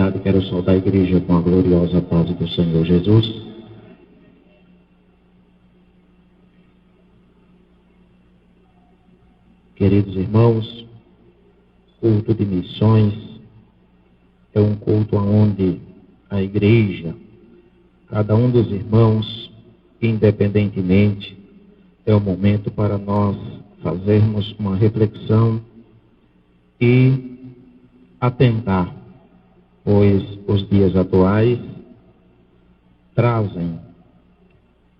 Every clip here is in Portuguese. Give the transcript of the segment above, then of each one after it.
oportunidade, quero saudar a igreja com a gloriosa paz do Senhor Jesus. Queridos irmãos, culto de missões é um culto onde a igreja, cada um dos irmãos, independentemente, é o momento para nós fazermos uma reflexão e atentar, pois os dias atuais trazem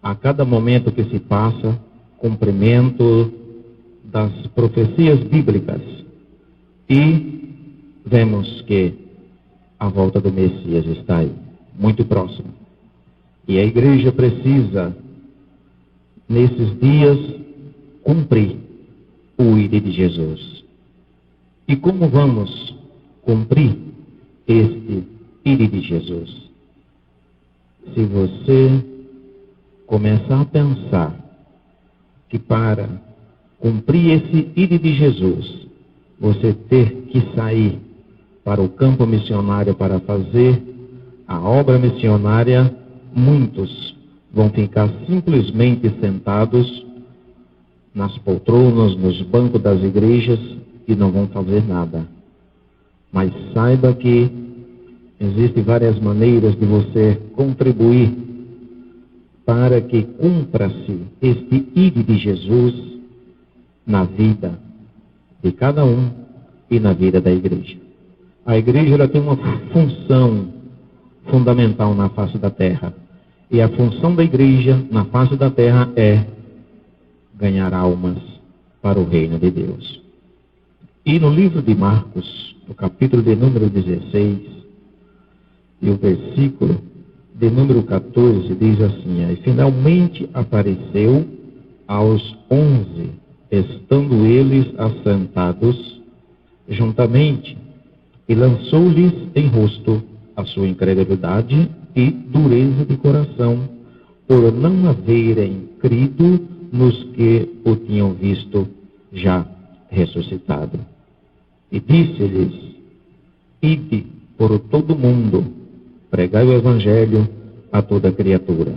a cada momento que se passa cumprimento das profecias bíblicas e vemos que a volta do Messias está aí, muito próximo. E a igreja precisa, nesses dias, cumprir o ID de Jesus. E como vamos cumprir este ID de Jesus? Se você começar a pensar que para cumprir esse ID de Jesus, você ter que sair para o campo missionário para fazer a obra missionária, muitos vão ficar simplesmente sentados nas poltronas, nos bancos das igrejas e não vão fazer nada. Mas saiba que existem várias maneiras de você contribuir para que cumpra-se este ID de Jesus na vida de cada um e na vida da igreja. A igreja ela tem uma função fundamental na face da terra. E a função da igreja na face da terra é ganhar almas para o reino de Deus. E no livro de Marcos, no capítulo de número 16, e o versículo de número 14, diz assim: "E finalmente apareceu aos 11, estando eles assentados juntamente, e lançou-lhes em rosto a sua incredulidade e dureza de coração, por não haverem crido nos que o tinham visto já ressuscitado. E disse-lhes: Ide por todo o mundo, pregai o evangelho a toda criatura.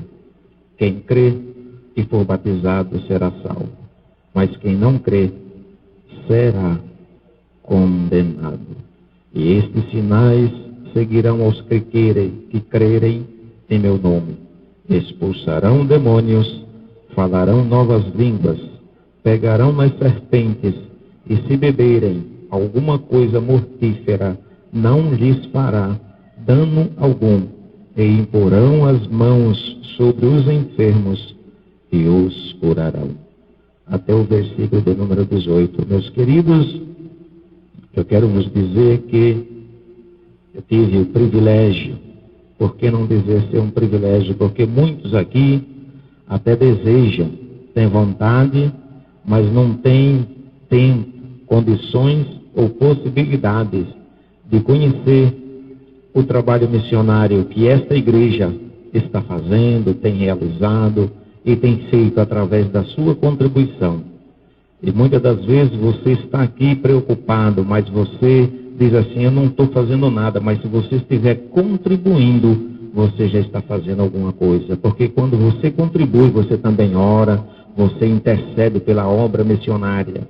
Quem crê e for batizado será salvo, mas quem não crê será condenado. E estes sinais seguirão aos que crerem em meu nome. Expulsarão demônios, falarão novas línguas, pegarão nas serpentes, e se beberem alguma coisa mortífera, não lhes fará dano algum, e imporão as mãos sobre os enfermos e os curarão." Até o versículo de número 18. Meus queridos, eu quero vos dizer que eu tive o privilégio, por que não dizer ser um privilégio? Porque muitos aqui até desejam, têm vontade, mas não têm tempo, condições ou possibilidades de conhecer o trabalho missionário que esta igreja está fazendo, tem realizado e tem feito através da sua contribuição. E muitas das vezes você está aqui preocupado, mas você diz assim: eu não estou fazendo nada. Mas se você estiver contribuindo, você já está fazendo alguma coisa. Porque quando você contribui, você também ora, você intercede pela obra missionária.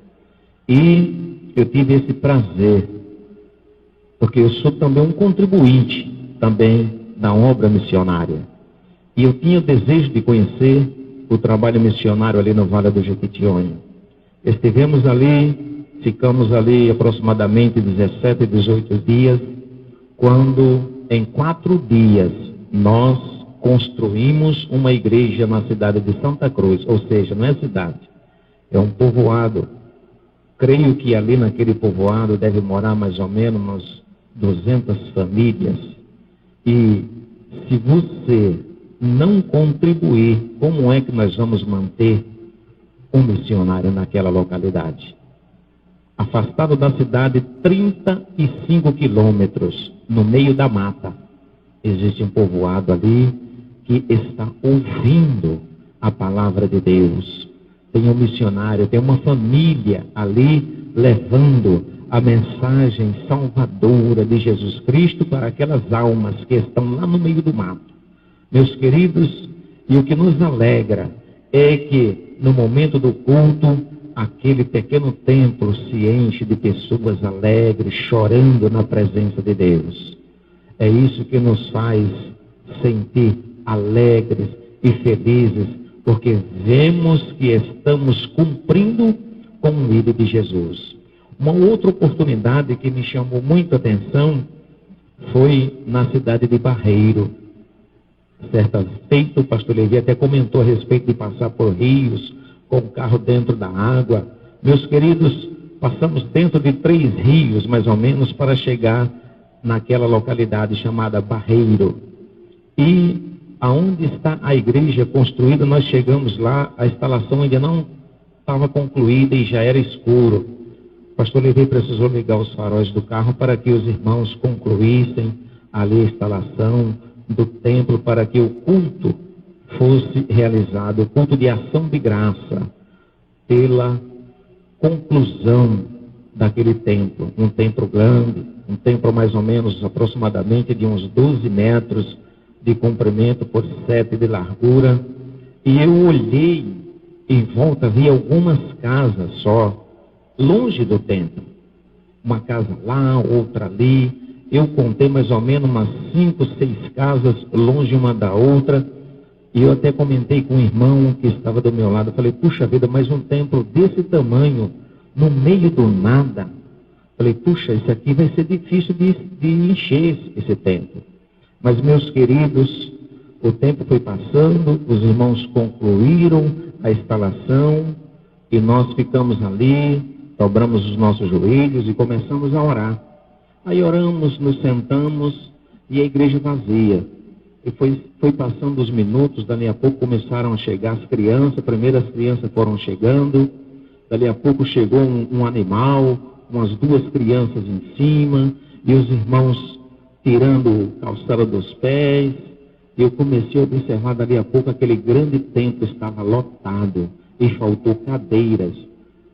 E eu tive esse prazer, porque eu sou também um contribuinte também da obra missionária. E eu tinha o desejo de conhecer o trabalho missionário ali no Vale do Jequitinhonha. Estivemos ali, ficamos ali aproximadamente 17, 18 dias, quando em 4 dias nós construímos uma igreja na cidade de Santa Cruz, ou seja, não é cidade, é um povoado. Creio que ali naquele povoado deve morar mais ou menos umas 200 famílias. E se você não contribuir, como é que nós vamos manter um missionário naquela localidade? Afastado da cidade 35 quilômetros, no meio da mata, existe um povoado ali que está ouvindo a palavra de Deus. Tem um missionário, tem uma família ali levando a mensagem salvadora de Jesus Cristo para aquelas almas que estão lá no meio do mato. Meus queridos, e o que nos alegra é que no momento do culto, aquele pequeno templo se enche de pessoas alegres, chorando na presença de Deus. É isso que nos faz sentir alegres e felizes, porque vemos que estamos cumprindo com o líder de Jesus. Uma outra oportunidade que me chamou muito a atenção foi na cidade de Barreiro. Certa feita, o pastor Levi até comentou a respeito de passar por rios, com o carro dentro da água. Meus queridos, passamos dentro de 3 rios, mais ou menos, para chegar naquela localidade chamada Barreiro. E aonde está a igreja construída, nós chegamos lá, a instalação ainda não estava concluída e já era escuro. O pastor Levi precisou ligar os faróis do carro para que os irmãos concluíssem ali a instalação do templo, para que o culto fosse realizado, o culto de ação de graça, pela conclusão daquele templo. Um templo grande, um templo mais ou menos, aproximadamente de uns 12 metros de comprimento por 7 de largura. E eu olhei em volta, vi algumas casas só, longe do templo. Uma casa lá, outra ali. Eu contei mais ou menos umas 5, 6 casas longe uma da outra. E eu até comentei com um irmão que estava do meu lado. Falei, puxa vida, mas um templo desse tamanho, no meio do nada. Falei, puxa, isso aqui vai ser difícil de encher esse templo. Mas, meus queridos, o tempo foi passando, os irmãos concluíram a instalação e nós ficamos ali, dobramos os nossos joelhos e começamos a orar. Aí oramos, nos sentamos e a igreja vazia. E foi passando os minutos, dali a pouco começaram a chegar as crianças, primeiro as crianças foram chegando, dali a pouco chegou um animal, umas 2 crianças em cima, e os irmãos tirando o calçado dos pés. Eu comecei a observar, dali a pouco aquele grande templo estava lotado e faltou cadeiras.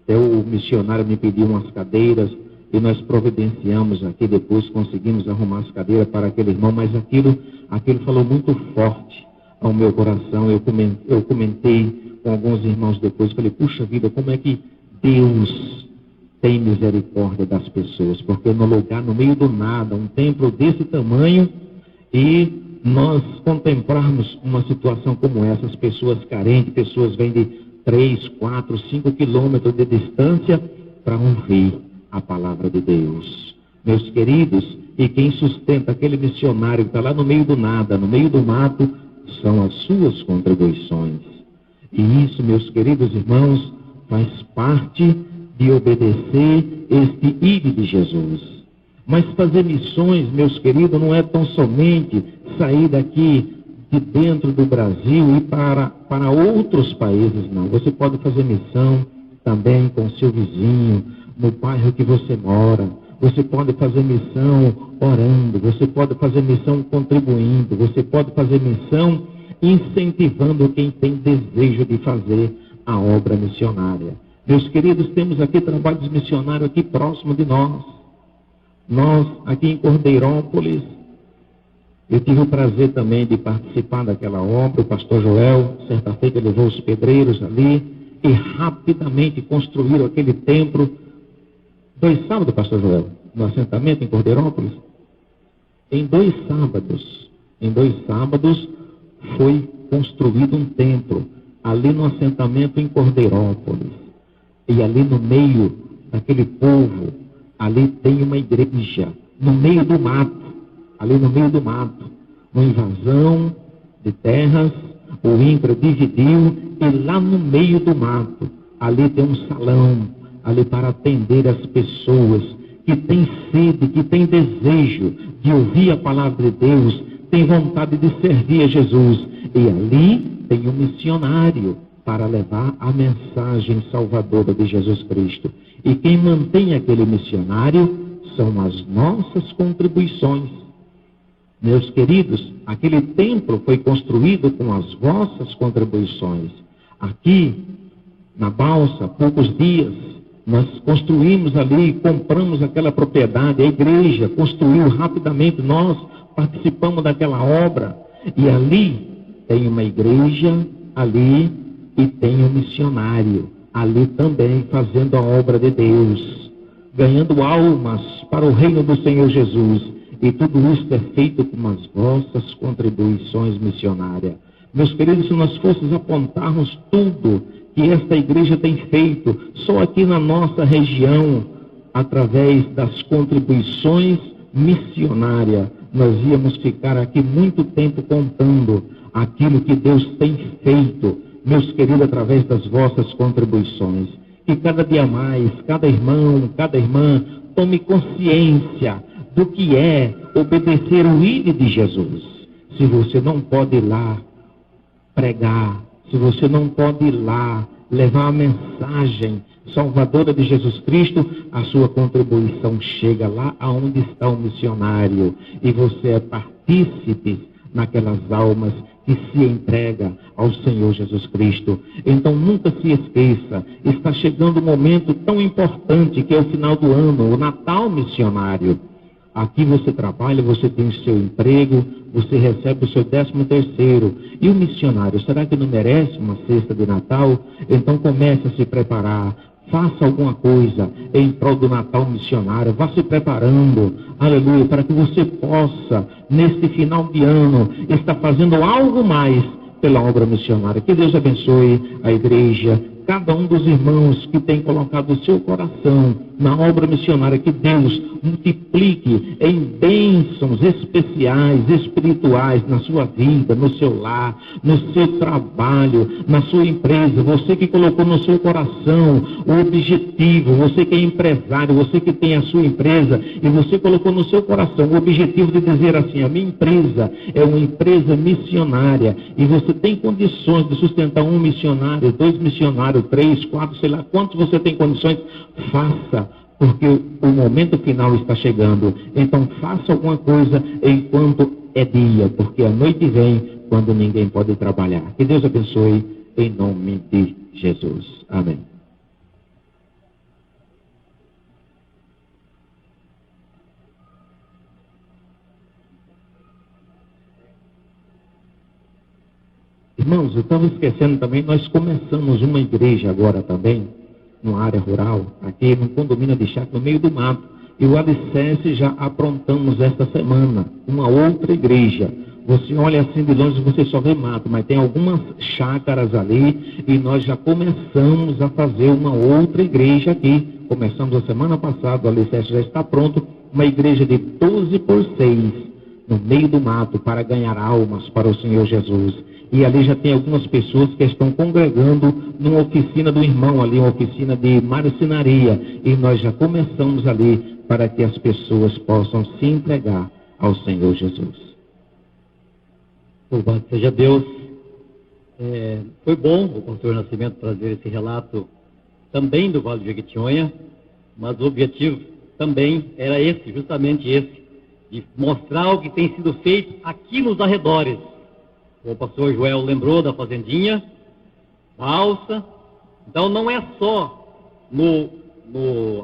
Até o missionário me pediu umas cadeiras e nós providenciamos aqui, depois conseguimos arrumar as cadeiras para aquele irmão, mas aquilo falou muito forte ao meu coração. Eu comentei com alguns irmãos depois, falei, puxa vida, como é que Deus tem misericórdia das pessoas, porque no lugar, no meio do nada, um templo desse tamanho, e nós contemplarmos uma situação como essa, as pessoas carentes, pessoas vêm de 3, 4, 5 quilômetros de distância para ouvir a palavra de Deus. Meus queridos, e quem sustenta aquele missionário que está lá no meio do nada, no meio do mato, são as suas contribuições. E isso, meus queridos irmãos, faz parte de obedecer este ídolo de Jesus. Mas fazer missões, meus queridos, não é tão somente sair daqui de dentro do Brasil e para outros países, não. Você pode fazer missão também com seu vizinho, no bairro que você mora. Você pode fazer missão orando, você pode fazer missão contribuindo, você pode fazer missão incentivando quem tem desejo de fazer a obra missionária. Meus queridos, temos aqui trabalhos missionários aqui próximo de nós. Nós, aqui em Cordeirópolis, eu tive o prazer também de participar daquela obra. O pastor Joel, certa feita, levou os pedreiros ali e rapidamente construíram aquele templo. 2 sábados, pastor Joel, no assentamento em Cordeirópolis. Em 2 sábados foi construído um templo ali no assentamento em Cordeirópolis. E ali no meio daquele povo, ali tem uma igreja, no meio do mato, ali no meio do mato, uma invasão de terras, o INCRA dividiu, e lá no meio do mato, ali tem um salão, ali para atender as pessoas que têm sede, que têm desejo de ouvir a palavra de Deus, têm vontade de servir a Jesus. E ali tem um missionário para levar a mensagem salvadora de Jesus Cristo. E quem mantém aquele missionário são as nossas contribuições. Meus queridos, aquele templo foi construído com as vossas contribuições. Aqui, na Balsa, há poucos dias, Nós construímos ali, compramos aquela propriedade, a igreja construiu rapidamente, nós participamos daquela obra, e ali tem uma igreja, ali, e tem um missionário, ali também fazendo a obra de Deus, ganhando almas para o reino do Senhor Jesus, e tudo isso é feito com as vossas contribuições missionárias. Meus queridos, se nós fôssemos apontarmos tudo que esta igreja tem feito, só aqui na nossa região, através das contribuições missionárias, nós íamos ficar aqui muito tempo contando aquilo que Deus tem feito, meus queridos, através das vossas contribuições. Que cada dia mais, cada irmão, cada irmã, tome consciência do que é obedecer o ID de Jesus. Se você não pode ir lá pregar, se você não pode ir lá levar a mensagem salvadora de Jesus Cristo, a sua contribuição chega lá aonde está o missionário, e você é partícipe naquelas almas que se entrega ao Senhor Jesus Cristo. Então nunca se esqueça, está chegando um momento tão importante que é o final do ano, o Natal missionário. Aqui você trabalha, você tem o seu emprego, você recebe o seu 13º. E o missionário, será que não merece uma cesta de Natal? Então comece a se preparar. Faça alguma coisa em prol do Natal missionário. Vá se preparando, aleluia, para que você possa, neste final de ano, estar fazendo algo mais pela obra missionária. Que Deus abençoe a igreja, cada um dos irmãos que tem colocado o seu coração na obra missionária, que Deus multiplique em bênçãos especiais, espirituais, na sua vida, no seu lar, no seu trabalho, na sua empresa. Você que colocou no seu coração o objetivo, você que é empresário, você que tem a sua empresa, e você colocou no seu coração o objetivo de dizer assim: a minha empresa é uma empresa missionária, e você tem condições de sustentar um missionário, 2 missionários, 3, 4, sei lá quantos você tem condições, faça, porque o momento final está chegando. Então faça alguma coisa enquanto é dia, porque a noite vem quando ninguém pode trabalhar. Que Deus abençoe em nome de Jesus. Amém. Irmãos, eu estava esquecendo também, nós começamos uma igreja agora também, numa área rural, aqui no condomínio de chácara, no meio do mato. E o alicerce já aprontamos esta semana, uma outra igreja. Você olha assim de longe, você só vê mato, mas tem algumas chácaras ali, e nós já começamos a fazer uma outra igreja aqui. Começamos a semana passada, o alicerce já está pronto, uma igreja de 12 por 6, no meio do mato, para ganhar almas para o Senhor Jesus. E ali já tem algumas pessoas que estão congregando numa oficina do irmão ali, uma oficina de marcenaria. E nós já começamos ali para que as pessoas possam se entregar ao Senhor Jesus. Louvado seja Deus. Foi bom o pastor Nascimento trazer esse relato também do Vale de Jequitinhonha, mas o objetivo também era esse, justamente esse, de mostrar o que tem sido feito aqui nos arredores. O pastor Joel lembrou da fazendinha, balsa. Então não é só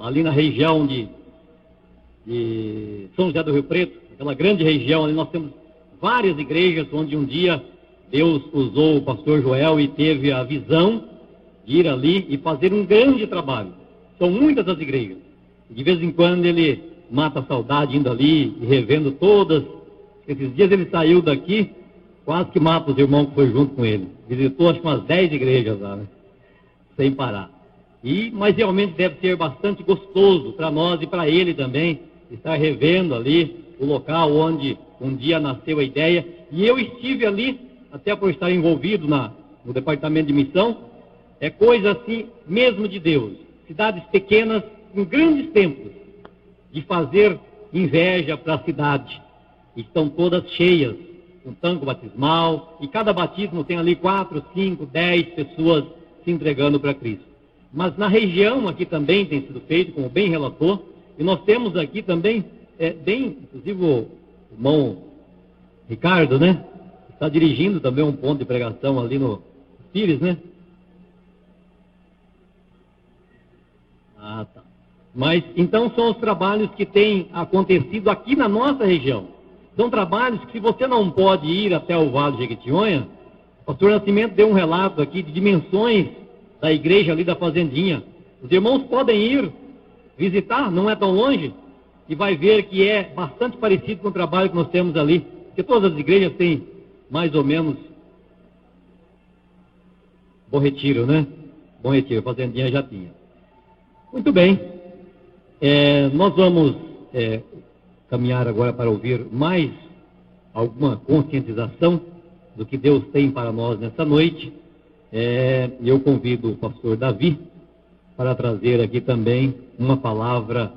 ali na região de São José do Rio Preto, aquela grande região ali, nós temos várias igrejas onde um dia Deus usou o pastor Joel e teve a visão de ir ali e fazer um grande trabalho. São muitas as igrejas. De vez em quando ele mata a saudade indo ali e revendo todas. Esses dias ele saiu daqui, quase que mata os irmãos que foi junto com ele. Visitou acho que umas 10 igrejas lá, né? Sem parar. Mas realmente deve ser bastante gostoso para nós e para ele também, estar revendo ali o local onde um dia nasceu a ideia. E eu estive ali, até por estar envolvido no departamento de missão, é coisa assim mesmo de Deus. Cidades pequenas com grandes templos, de fazer inveja para a cidade. Estão todas cheias, um tanque batismal, e cada batismo tem ali 4, 5, 10 pessoas se entregando para Cristo. Mas na região aqui também tem sido feito, como bem relatou, e nós temos aqui também, inclusive o irmão Ricardo, né? Está dirigindo também um ponto de pregação ali no Pires, né? Ah, tá. Mas, então, são os trabalhos que têm acontecido aqui na nossa região. São trabalhos que, se você não pode ir até o Vale de Jequitinhonha, o pastor Nascimento deu um relato aqui de dimensões da igreja ali da Fazendinha. Os irmãos podem ir visitar, não é tão longe, e vai ver que é bastante parecido com o trabalho que nós temos ali. Porque todas as igrejas têm, mais ou menos, Bom Retiro, né? Bom Retiro, Fazendinha já tinha. Muito bem. Nós vamos caminhar agora para ouvir mais alguma conscientização do que Deus tem para nós nessa noite. Eu convido o pastor Davi para trazer aqui também uma palavra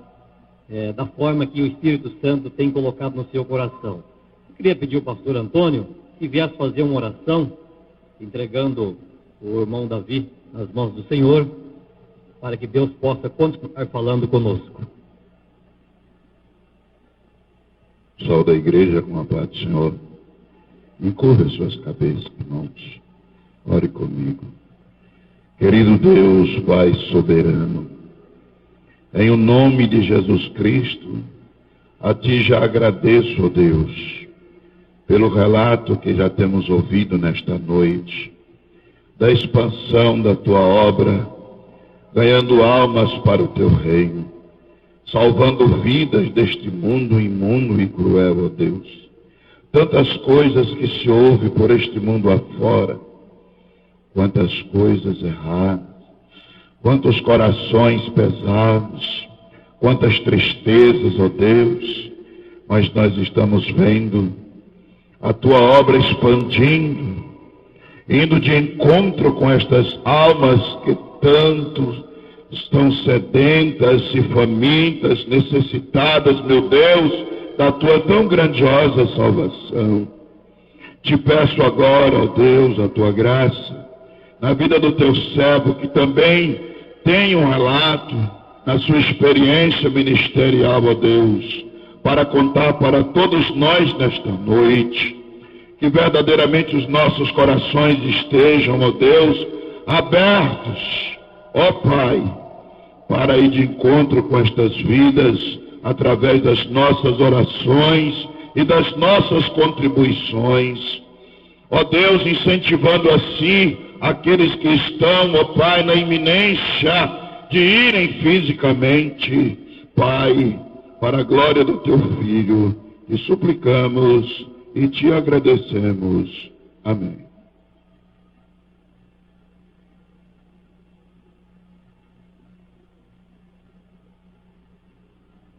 da forma que o Espírito Santo tem colocado no seu coração. Eu queria pedir ao pastor Antônio que viesse fazer uma oração, entregando o irmão Davi nas mãos do Senhor, para que Deus possa continuar falando conosco. Pessoal da igreja, com a paz do Senhor, encurva as suas cabeças, irmãos. Ore comigo. Querido Deus, Pai soberano, em o nome de Jesus Cristo, a Ti já agradeço, ó Deus, pelo relato que já temos ouvido nesta noite, da expansão da Tua obra, ganhando almas para o Teu reino, salvando vidas deste mundo imundo e cruel, ó Deus. Tantas coisas que se ouve por este mundo afora, quantas coisas erradas, quantos corações pesados, quantas tristezas, ó Deus, mas nós estamos vendo a Tua obra expandindo, indo de encontro com estas almas que tanto estão sedentas e famintas, necessitadas, meu Deus, da Tua tão grandiosa salvação. Te peço agora, ó Deus, a Tua graça, na vida do Teu servo, que também tem um relato na sua experiência ministerial, ó Deus, para contar para todos nós nesta noite, que verdadeiramente os nossos corações estejam, ó Deus, abertos, ó Pai, para ir de encontro com estas vidas, através das nossas orações e das nossas contribuições. Ó Deus, incentivando assim aqueles que estão, ó Pai, na iminência de irem fisicamente, Pai, para a glória do Teu Filho, e suplicamos e Te agradecemos. Amém.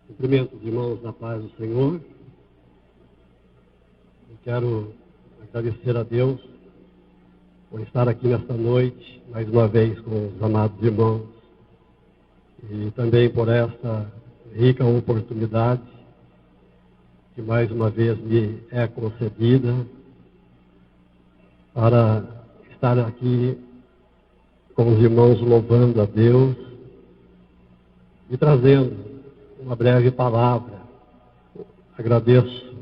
Cumprimento os irmãos da paz do Senhor. Eu quero agradecer a Deus por estar aqui nesta noite, mais uma vez com os amados irmãos, e também por esta rica oportunidade que mais uma vez me é concedida para estar aqui com os irmãos louvando a Deus e trazendo uma breve palavra. Agradeço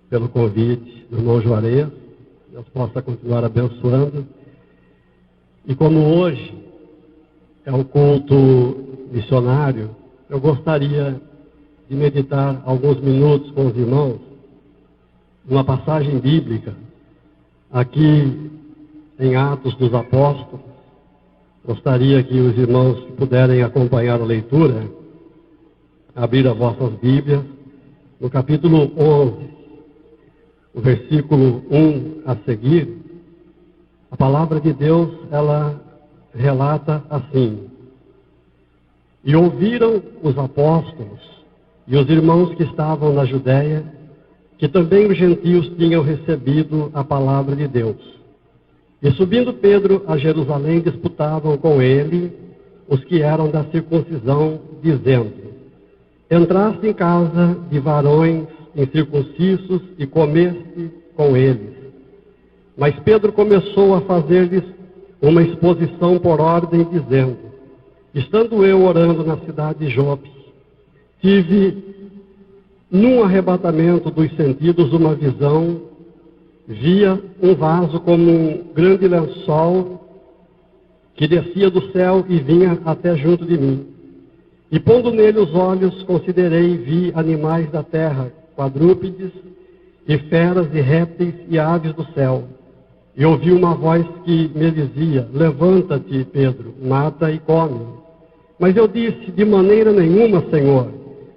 pelo convite do irmão Juarez, Deus possa continuar abençoando. E como hoje é um culto missionário, eu gostaria de meditar alguns minutos com os irmãos uma passagem bíblica aqui em Atos dos Apóstolos. Gostaria que os irmãos que puderem acompanhar a leitura, abrir as vossas Bíblias, no capítulo 11, o versículo 1 a seguir. A palavra de Deus, ela relata assim: E ouviram os apóstolos e os irmãos que estavam na Judéia, que também os gentios tinham recebido a palavra de Deus. E subindo Pedro a Jerusalém, disputavam com ele os que eram da circuncisão, dizendo: Entraste em casa de varões incircuncisos e comeste com eles. Mas Pedro começou a fazer-lhes uma exposição por ordem, dizendo: Estando eu orando na cidade de Jope, tive num arrebatamento dos sentidos uma visão, via um vaso como um grande lençol que descia do céu e vinha até junto de mim. E pondo nele os olhos, considerei e vi animais da terra, quadrúpedes, e feras, e répteis, e aves do céu. E ouvi uma voz que me dizia: levanta-te, Pedro, mata e come. Mas eu disse: de maneira nenhuma, Senhor,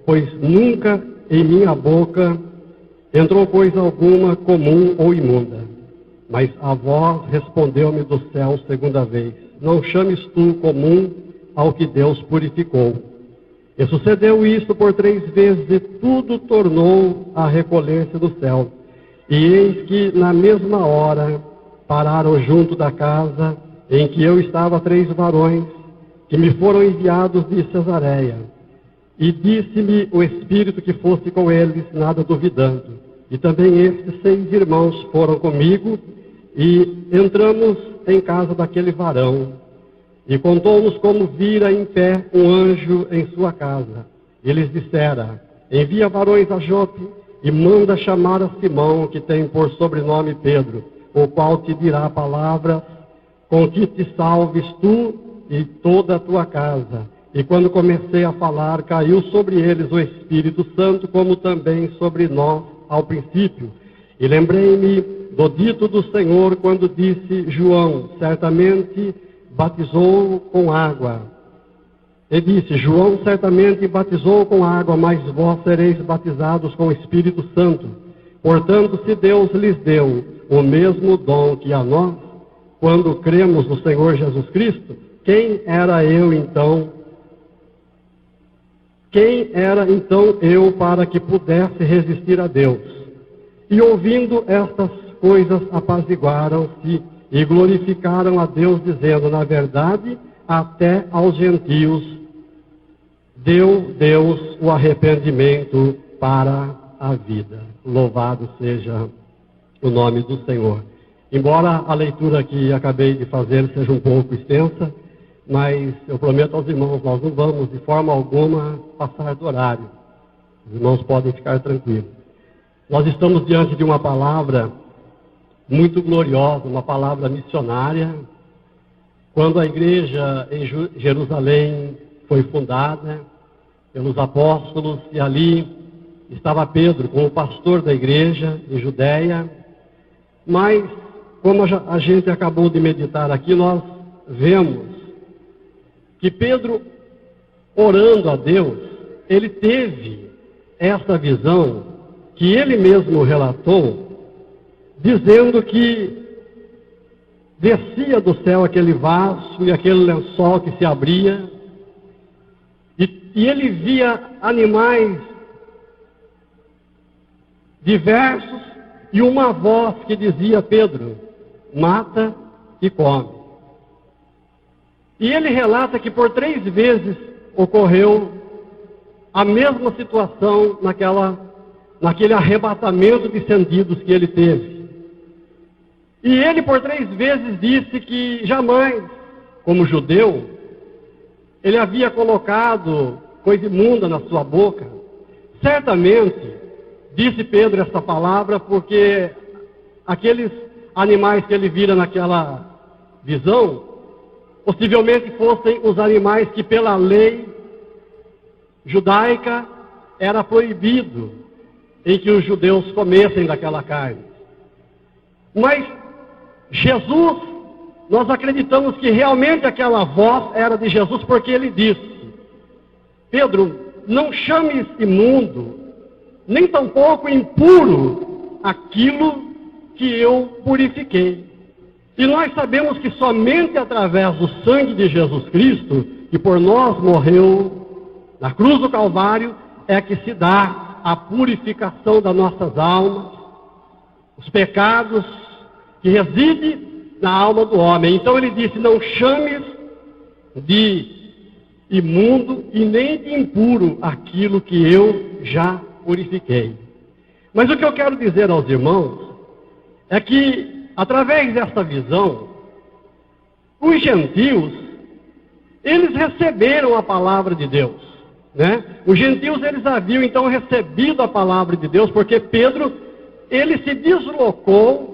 pois nunca em minha boca entrou coisa alguma comum ou imunda. Mas a voz respondeu-me do céu segunda vez: não chames tu comum ao que Deus purificou. E sucedeu isto por 3 vezes, e tudo tornou a recolher-se do céu. E eis que na mesma hora pararam junto da casa em que eu estava 3 varões, que me foram enviados de Cesareia. E disse-me o Espírito que fosse com eles, nada duvidando. E também estes 6 irmãos foram comigo, e entramos em casa daquele varão. E contou-nos como vira em pé um anjo em sua casa. E lhes dissera: envia varões a Jope, e manda chamar a Simão, que tem por sobrenome Pedro, o qual te dirá palavras com que te salves tu e toda a tua casa. E quando comecei a falar, caiu sobre eles o Espírito Santo, como também sobre nós ao princípio. E lembrei-me do dito do Senhor, quando disse: João certamente batizou com água. Ele disse: João certamente batizou com água, mas vós sereis batizados com o Espírito Santo. Portanto, se Deus lhes deu o mesmo dom que a nós, quando cremos no Senhor Jesus Cristo, quem era então eu para que pudesse resistir a Deus? E ouvindo estas coisas, apaziguaram-se e glorificaram a Deus, dizendo: na verdade, até aos gentios deu Deus o arrependimento para a vida. Louvado seja o nome do Senhor. Embora a leitura que acabei de fazer seja um pouco extensa, mas eu prometo aos irmãos, nós não vamos de forma alguma passar do horário. Os irmãos podem ficar tranquilos. Nós estamos diante de uma palavra muito gloriosa, uma palavra missionária. Quando a igreja em Jerusalém foi fundada pelos apóstolos, e ali estava Pedro como pastor da igreja em Judeia. Mas, como a gente acabou de meditar aqui, nós vemos que Pedro, orando a Deus, ele teve essa visão que ele mesmo relatou, dizendo que descia do céu aquele vaso e aquele lençol que se abria, e ele via animais diversos, e uma voz que dizia: Pedro, mata e come. E ele relata que por 3 vezes ocorreu a mesma situação naquele arrebatamento de sentidos que ele teve. E ele por 3 vezes disse que jamais, como judeu, ele havia colocado coisa imunda na sua boca. Certamente, disse Pedro essa palavra porque aqueles animais que ele vira naquela visão, possivelmente fossem os animais que pela lei judaica era proibido em que os judeus comessem daquela carne. Mas Jesus, nós acreditamos que realmente aquela voz era de Jesus, porque ele disse: Pedro, não chames imundo, nem tampouco impuro aquilo que eu purifiquei. E nós sabemos que somente através do sangue de Jesus Cristo, que por nós morreu na cruz do Calvário, é que se dá a purificação das nossas almas, os pecados que residem na alma do homem. Então ele disse: não chames de imundo e nem de impuro aquilo que eu já purifiquei. Mas o que eu quero dizer aos irmãos é que, através dessa visão, os gentios, eles receberam a palavra de Deus, né? Os gentios, eles haviam então recebido a palavra de Deus, porque Pedro, ele se deslocou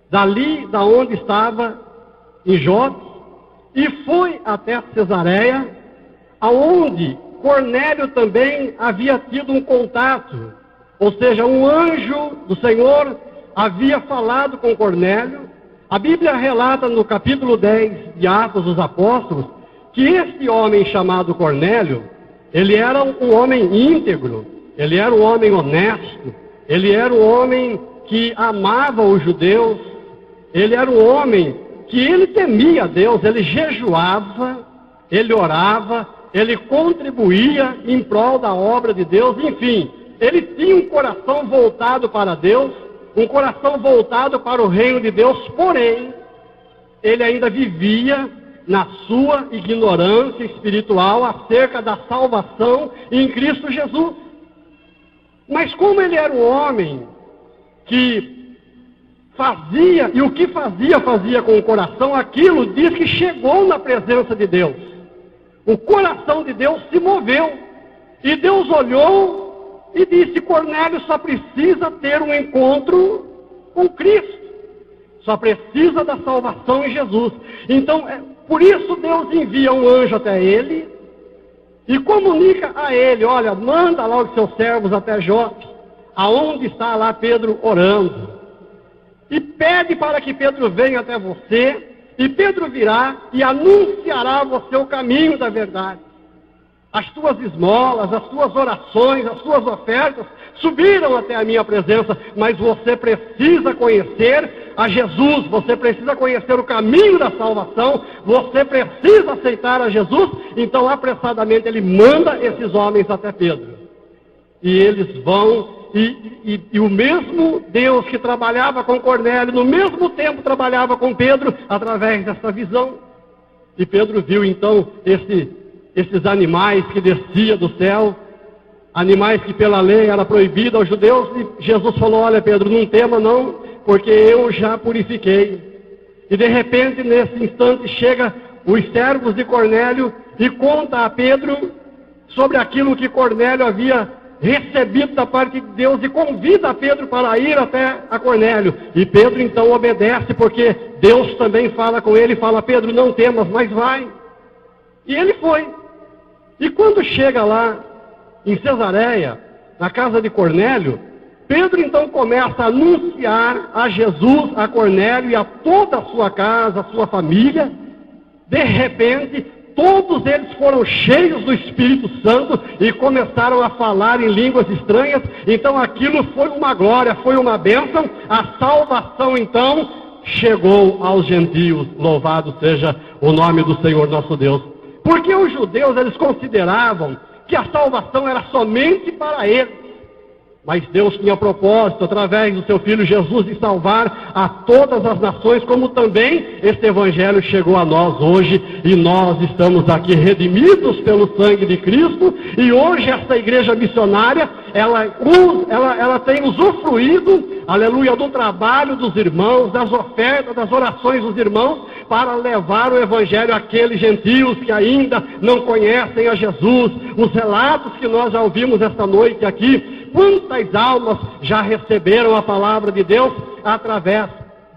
dali da onde estava em Jope e foi até Cesareia, aonde Cornélio também havia tido um contato, ou seja, um anjo do Senhor havia falado com Cornélio. A Bíblia relata no capítulo 10 de Atos dos Apóstolos que este homem chamado Cornélio, ele era um homem íntegro, ele era um homem honesto, ele era um homem que amava os judeus, ele era um homem que ele temia a Deus, ele jejuava, ele orava, ele contribuía em prol da obra de Deus, enfim, ele tinha um coração voltado para Deus, um coração voltado para o reino de Deus, porém, ele ainda vivia na sua ignorância espiritual acerca da salvação em Cristo Jesus. Mas como ele era um homem que fazia, e o que fazia com o coração, aquilo diz que chegou na presença de Deus. O coração de Deus se moveu, e Deus olhou e disse: Cornélio só precisa ter um encontro com Cristo, só precisa da salvação em Jesus. Então, por isso Deus envia um anjo até ele, e comunica a ele: olha, manda lá os seus servos até Jope, aonde está lá Pedro orando, e pede para que Pedro venha até você, e Pedro virá e anunciará a você o caminho da verdade. As tuas esmolas, as tuas orações, as tuas ofertas subiram até a minha presença, mas você precisa conhecer a Jesus, você precisa conhecer o caminho da salvação, você precisa aceitar a Jesus. Então, apressadamente, ele manda esses homens até Pedro. E eles vão, e o mesmo Deus que trabalhava com Cornélio, no mesmo tempo trabalhava com Pedro, através dessa visão. E Pedro viu, então, esses animais que desciam do céu, animais que pela lei era proibido aos judeus, e Jesus falou: olha, Pedro, não tema não, porque eu já purifiquei. E de repente, nesse instante, chega os servos de Cornélio e conta a Pedro sobre aquilo que Cornélio havia recebido da parte de Deus, e convida a Pedro para ir até a Cornélio. E Pedro então obedece, porque Deus também fala com ele, e fala: Pedro, não temas, mas vai. E ele foi. E quando chega lá em Cesareia, na casa de Cornélio, Pedro então começa a anunciar a Jesus, a Cornélio e a toda a sua casa, a sua família. De repente, todos eles foram cheios do Espírito Santo e começaram a falar em línguas estranhas. Então aquilo foi uma glória, foi uma bênção. A salvação então chegou aos gentios. Louvado seja o nome do Senhor nosso Deus. Porque os judeus, eles consideravam que a salvação era somente para eles. Mas Deus tinha propósito, através do seu Filho Jesus, de salvar a todas as nações, como também este Evangelho chegou a nós hoje, e nós estamos aqui redimidos pelo sangue de Cristo, e hoje essa igreja missionária, ela tem usufruído, aleluia, do trabalho dos irmãos, das ofertas, das orações dos irmãos, para levar o Evangelho àqueles gentios que ainda não conhecem a Jesus. Os relatos que nós já ouvimos esta noite aqui, quantas almas já receberam a palavra de Deus através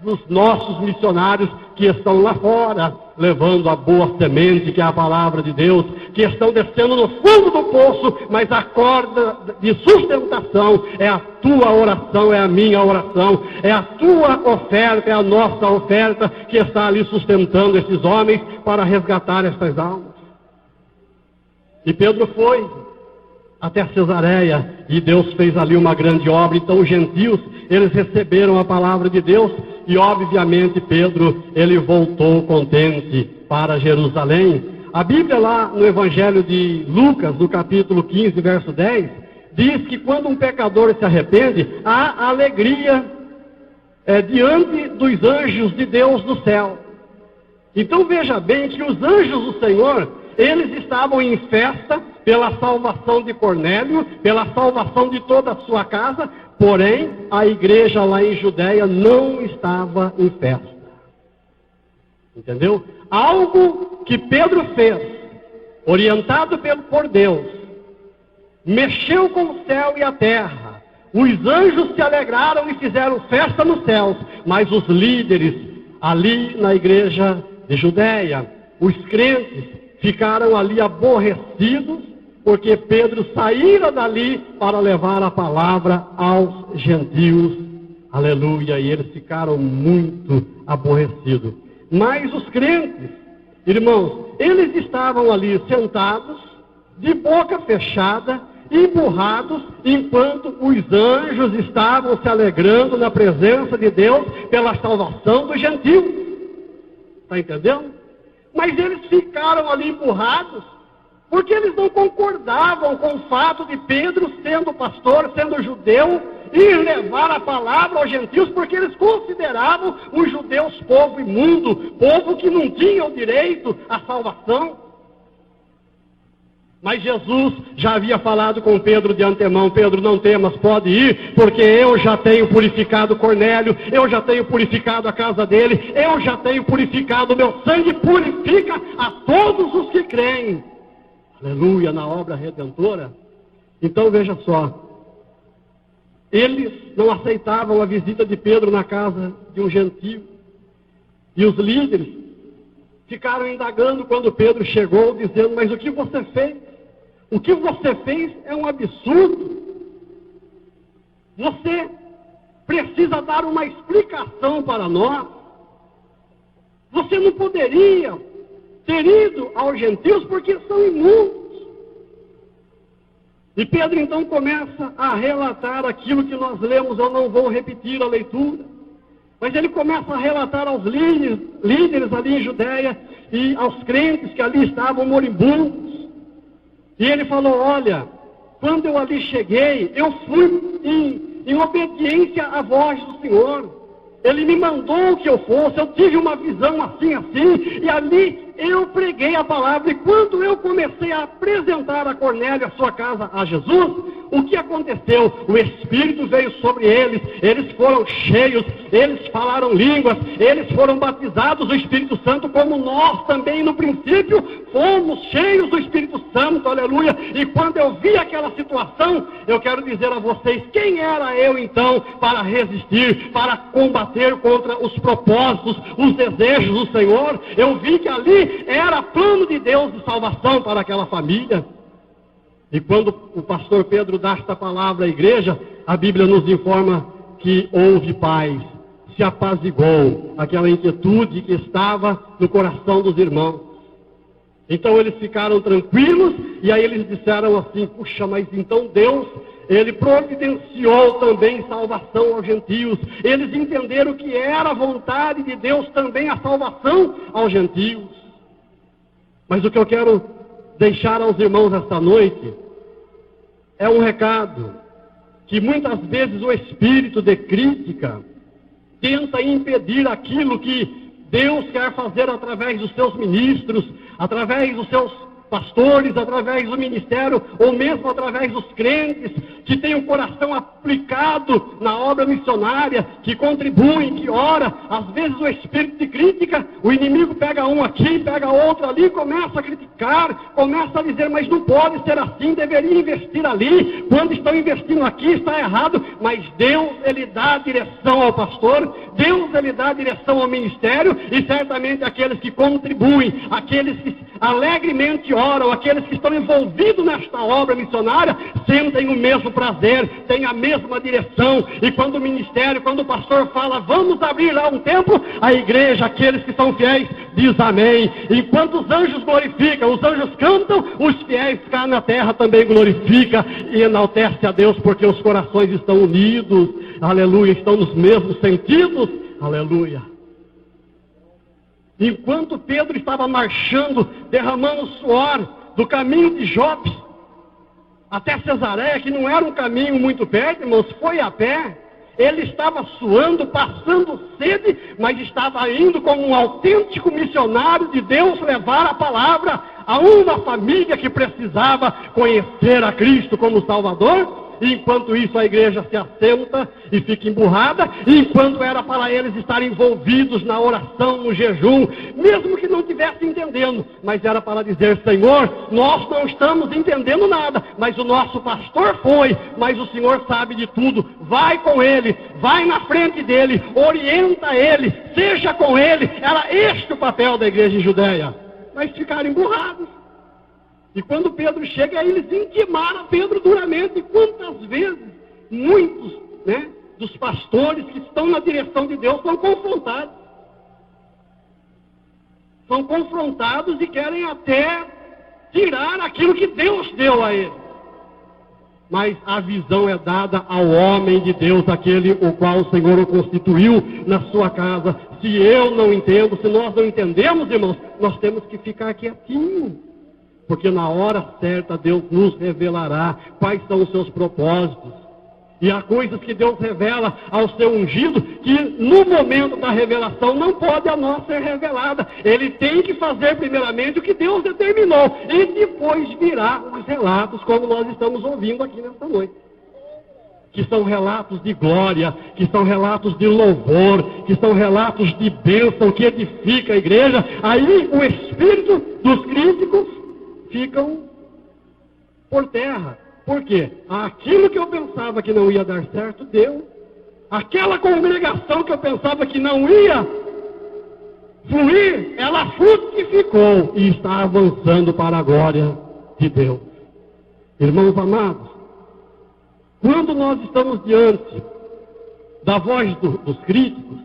dos nossos missionários que estão lá fora, levando a boa semente, que é a palavra de Deus, que estão descendo no fundo do poço, mas a corda de sustentação é a tua oração, é a minha oração, é a tua oferta, é a nossa oferta, que está ali sustentando esses homens para resgatar estas almas. E Pedro foi até Cesareia, e Deus fez ali uma grande obra. Então os gentios, eles receberam a palavra de Deus, e obviamente Pedro, ele voltou contente para Jerusalém. A Bíblia lá no Evangelho de Lucas, no capítulo 15, verso 10, diz que quando um pecador se arrepende, há alegria diante dos anjos de Deus do céu. Então veja bem que os anjos do Senhor, eles estavam em festa pela salvação de Cornélio, pela salvação de toda a sua casa, porém, a igreja lá em Judeia não estava em festa. Entendeu? Algo que Pedro fez, orientado por Deus, mexeu com o céu e a terra. Os anjos se alegraram e fizeram festa nos céus, mas os líderes ali na igreja de Judeia, os crentes, ficaram ali aborrecidos, porque Pedro saíra dali para levar a palavra aos gentios. Aleluia, e eles ficaram muito aborrecidos. Mas os crentes, irmãos, eles estavam ali sentados, de boca fechada, emburrados, enquanto os anjos estavam se alegrando na presença de Deus pela salvação dos gentios. Está entendendo? Mas eles ficaram ali emburrados, porque eles não concordavam com o fato de Pedro, sendo pastor, sendo judeu, ir levar a palavra aos gentios, porque eles consideravam os judeus povo imundo, povo que não tinha o direito à salvação. Mas Jesus já havia falado com Pedro de antemão: Pedro, não temas, pode ir, porque eu já tenho purificado Cornélio, eu já tenho purificado a casa dele, eu já tenho purificado, o meu sangue purifica a todos os que creem. Aleluia, na obra redentora. Então veja só, eles não aceitavam a visita de Pedro na casa de um gentio, e os líderes ficaram indagando quando Pedro chegou, dizendo: mas o que você fez? O que você fez é um absurdo. Você precisa dar uma explicação para nós. Você não poderia ter ido aos gentios porque são imundos. E Pedro então começa a relatar aquilo que nós lemos. Eu não vou repetir a leitura, mas ele começa a relatar aos líderes ali em Judeia e aos crentes que ali estavam moribundos. E ele falou: olha, quando eu ali cheguei, eu fui em obediência à voz do Senhor. Ele me mandou que eu fosse, eu tive uma visão assim, e ali eu preguei a palavra. E quando eu comecei a apresentar a Cornélio, a sua casa, a Jesus, o que aconteceu? O Espírito veio sobre eles, eles foram cheios, eles falaram línguas, eles foram batizados do Espírito Santo, como nós também no princípio fomos cheios do Espírito Santo, aleluia. E quando eu vi aquela situação, eu quero dizer a vocês, quem era eu então para resistir, para combater contra os propósitos, os desejos do Senhor? Eu vi que ali era plano de Deus de salvação para aquela família. E quando o pastor Pedro dá esta palavra à igreja, a Bíblia nos informa que houve paz, se apaziguou aquela inquietude que estava no coração dos irmãos. Então eles ficaram tranquilos, e aí eles disseram assim: puxa, mas então Deus, Ele providenciou também salvação aos gentios. Eles entenderam que era a vontade de Deus também a salvação aos gentios. Mas o que eu quero deixar aos irmãos esta noite é um recado que muitas vezes o espírito de crítica tenta impedir aquilo que Deus quer fazer através dos seus ministros, através dos seus pastores, através do ministério, ou mesmo através dos crentes, que têm o coração aplicado na obra missionária, que contribuem, que ora. Às vezes o espírito de crítica, o inimigo pega um aqui, pega outro ali, começa a criticar, começa a dizer: mas não pode ser assim, deveria investir ali, quando estão investindo aqui está errado. Mas Deus, Ele dá direção ao pastor, Deus, Ele dá direção ao ministério, e certamente aqueles que contribuem, aqueles que alegremente oram, aqueles que estão envolvidos nesta obra missionária, sentem o mesmo prazer, têm a mesma direção. E quando o ministério, quando o pastor fala: vamos abrir lá um templo, a igreja, aqueles que são fiéis, diz amém. Enquanto os anjos glorificam, os anjos cantam, os fiéis cá na terra também glorificam e enaltecem a Deus, porque os corações estão unidos, aleluia, estão nos mesmos sentidos, aleluia. Enquanto Pedro estava marchando, derramando suor do caminho de Jope até Cesareia, que não era um caminho muito perto, irmãos, foi a pé. Ele estava suando, passando sede, mas estava indo como um autêntico missionário de Deus levar a palavra a uma família que precisava conhecer a Cristo como Salvador. E enquanto isso a igreja se assenta e fica emburrada, e enquanto era para eles estarem envolvidos na oração, no jejum, mesmo que não estivessem entendendo, mas era para dizer: Senhor, nós não estamos entendendo nada, mas o nosso pastor foi, mas o Senhor sabe de tudo, vai com ele, vai na frente dele, orienta ele, seja com ele. Era este o papel da igreja em Judeia. mas ficaram emburrados. E quando Pedro chega, aí eles intimaram Pedro duramente. E quantas vezes muitos, dos pastores que estão na direção de Deus são confrontados. São confrontados e querem até tirar aquilo que Deus deu a eles. Mas a visão é dada ao homem de Deus, aquele o qual o Senhor o constituiu na sua casa. Se eu não entendo, se nós não entendemos, irmãos, nós temos que ficar quietinhos. Porque na hora certa Deus nos revelará quais são os seus propósitos. E há coisas que Deus revela ao seu ungido, que no momento da revelação não pode a nós ser revelada. Ele tem que fazer primeiramente o que Deus determinou. E depois virá os relatos, como nós estamos ouvindo aqui nesta noite. Que são relatos de glória, que são relatos de louvor, que são relatos de bênção, que edifica a igreja. Aí o espírito dos críticos ficam por terra. Por quê? Aquilo que eu pensava que não ia dar certo, deu. Aquela congregação que eu pensava que não ia fluir, ela frutificou e está avançando para a glória de Deus. Irmãos amados, quando nós estamos diante da voz dos críticos,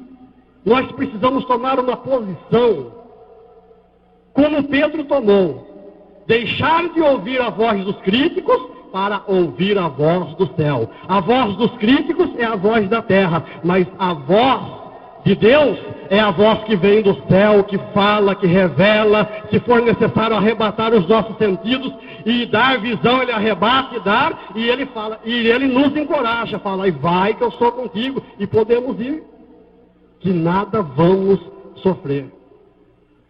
nós precisamos tomar uma posição, como Pedro tomou, deixar de ouvir a voz dos críticos para ouvir a voz do céu. A voz dos críticos é a voz da terra, mas a voz de Deus é a voz que vem do céu, que fala, que revela. Se for necessário arrebatar os nossos sentidos e dar visão, ele arrebata e dá, e ele fala, e ele nos encoraja, fala, e vai que eu sou contigo, e podemos ir, que nada vamos sofrer.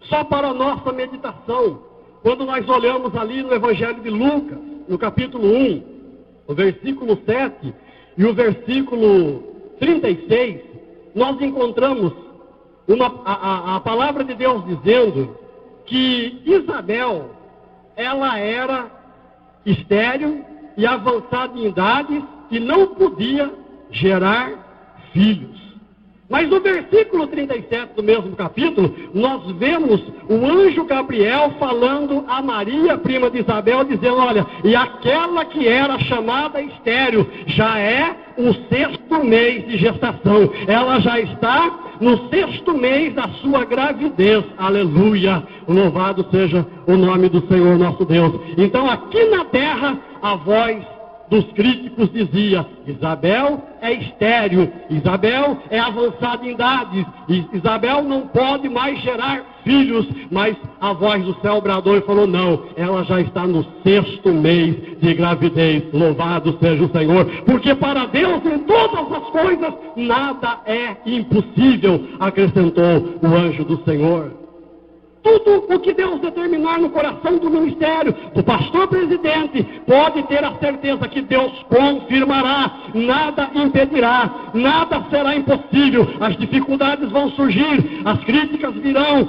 Só para a nossa meditação, quando nós olhamos ali no Evangelho de Lucas, no capítulo 1, o versículo 7 e o versículo 36, nós encontramos a palavra de Deus dizendo que Isabel, ela era estéril e avançada em idade e não podia gerar filhos. Mas no versículo 37 do mesmo capítulo, nós vemos o anjo Gabriel falando a Maria, prima de Isabel, dizendo, olha, e aquela que era chamada estéril, já é o 6º mês de gestação. Ela já está no 6º mês da sua gravidez. Aleluia! Louvado seja o nome do Senhor nosso Deus. Então aqui na terra, a voz dos críticos dizia, Isabel é estéril, Isabel é avançada em idade, Isabel não pode mais gerar filhos, mas a voz do céu bradou e falou, não, ela já está no 6º mês de gravidez, louvado seja o Senhor, porque para Deus em todas as coisas nada é impossível, acrescentou o anjo do Senhor. Tudo o que Deus determinar no coração do ministério, do pastor presidente, pode ter a certeza que Deus confirmará, nada impedirá, nada será impossível, as dificuldades vão surgir, as críticas virão,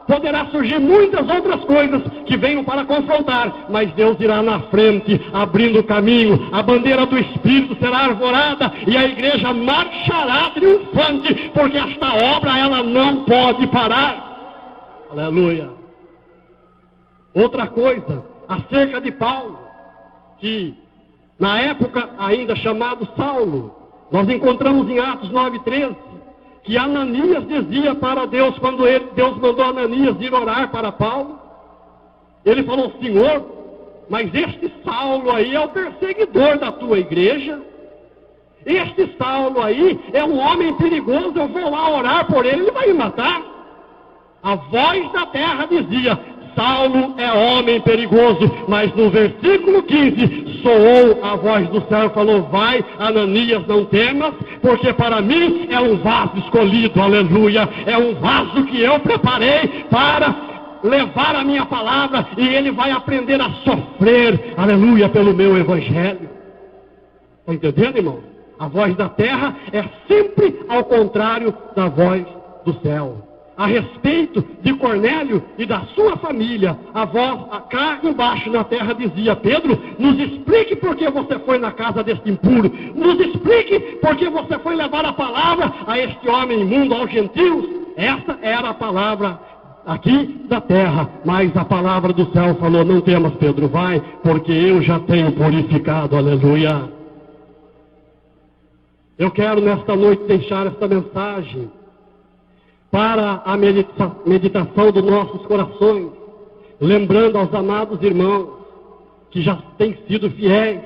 poderá surgir muitas outras coisas que venham para confrontar, mas Deus irá na frente, abrindo o caminho, a bandeira do Espírito será arvorada e a igreja marchará triunfante, porque esta obra ela não pode parar. Aleluia. Outra coisa, acerca de Paulo, que na época ainda chamado Saulo, nós encontramos em Atos 9:13, que Ananias dizia para Deus, quando Deus mandou Ananias ir orar para Paulo, ele falou, Senhor, mas este Saulo aí é o perseguidor da tua igreja, este Saulo aí é um homem perigoso, eu vou lá orar por ele, ele vai me matar. A voz da terra dizia, Saulo é homem perigoso, mas no versículo 15, soou a voz do céu e falou, vai, Ananias, não temas, porque para mim é um vaso escolhido, aleluia, é um vaso que eu preparei para levar a minha palavra, e ele vai aprender a sofrer, aleluia, pelo meu evangelho. Está entendendo, irmão? A voz da terra é sempre ao contrário da voz do céu. A respeito de Cornélio e da sua família, a voz cá embaixo na terra dizia, Pedro, nos explique por que você foi na casa deste impuro, nos explique por que você foi levar a palavra a este homem imundo, aos gentios. Essa era a palavra aqui da terra, mas a palavra do céu falou: não temas, Pedro, vai, porque eu já tenho purificado, aleluia. Eu quero nesta noite deixar esta mensagem para a meditação dos nossos corações, lembrando aos amados irmãos que já têm sido fiéis,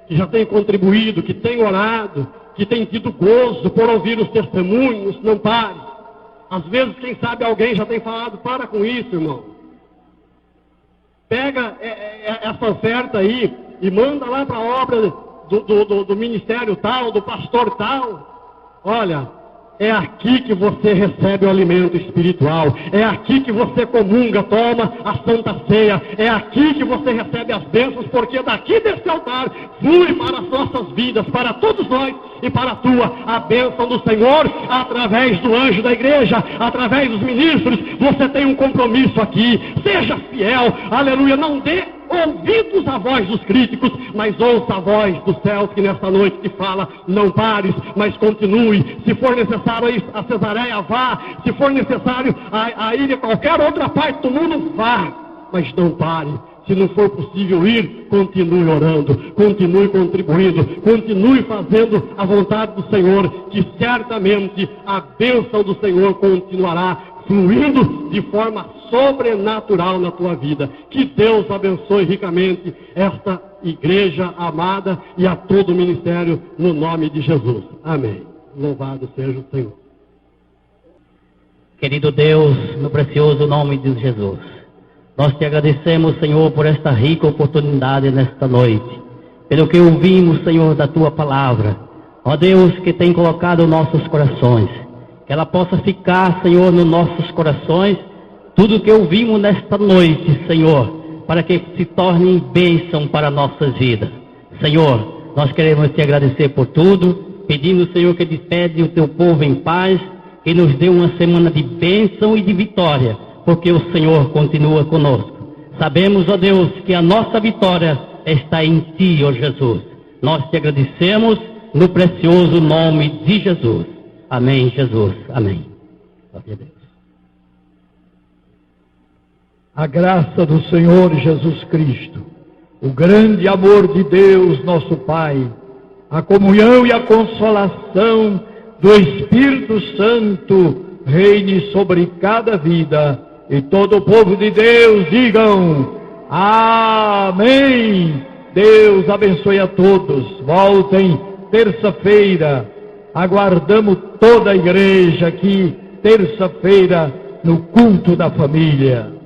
que já têm contribuído, que têm orado, que têm tido gozo por ouvir os testemunhos. Não pare. Às vezes, quem sabe, alguém já tem falado: para com isso, irmão. Pega essa oferta aí e manda lá para a obra do ministério tal, do pastor tal. Olha, é aqui que você recebe o alimento espiritual. É aqui que você comunga, toma a Santa Ceia. É aqui que você recebe as bênçãos, porque daqui desse altar flui para as nossas vidas, para todos nós e para a tua, a bênção do Senhor, através do anjo da igreja, através dos ministros. Você tem um compromisso aqui. Seja fiel, aleluia. Não dê ouvidos à voz dos críticos, mas ouça a voz dos céus que nesta noite te fala: não pares, mas continue. Se for necessário ir a Cesareia, vá. Se for necessário a ir a qualquer outra parte do mundo, vá, mas não pare. Se não for possível ir, continue orando, continue contribuindo, continue fazendo a vontade do Senhor, que certamente a bênção do Senhor continuará fluindo de forma sobrenatural na tua vida. Que Deus abençoe ricamente esta igreja amada e a todo o ministério, no nome de Jesus. Amém. Louvado seja o Senhor. Querido Deus, no precioso nome de Jesus, nós te agradecemos, Senhor, por esta rica oportunidade nesta noite, pelo que ouvimos, Senhor, da tua palavra. Ó Deus, que tem colocado nossos corações, que ela possa ficar, Senhor, nos nossos corações, tudo que ouvimos nesta noite, Senhor, para que se torne bênção para nossas vidas. Senhor, nós queremos te agradecer por tudo, pedindo, Senhor, que despede o teu povo em paz, que nos dê uma semana de bênção e de vitória, porque o Senhor continua conosco. Sabemos, ó Deus, que a nossa vitória está em ti, ó Jesus. Nós te agradecemos no precioso nome de Jesus. Amém, Jesus. Amém. Glória a Deus. A graça do Senhor Jesus Cristo, o grande amor de Deus, nosso Pai, a comunhão e a consolação do Espírito Santo reine sobre cada vida, e todo o povo de Deus digam amém. Deus abençoe a todos. Voltem terça-feira. Aguardamos toda a igreja aqui terça-feira no culto da família.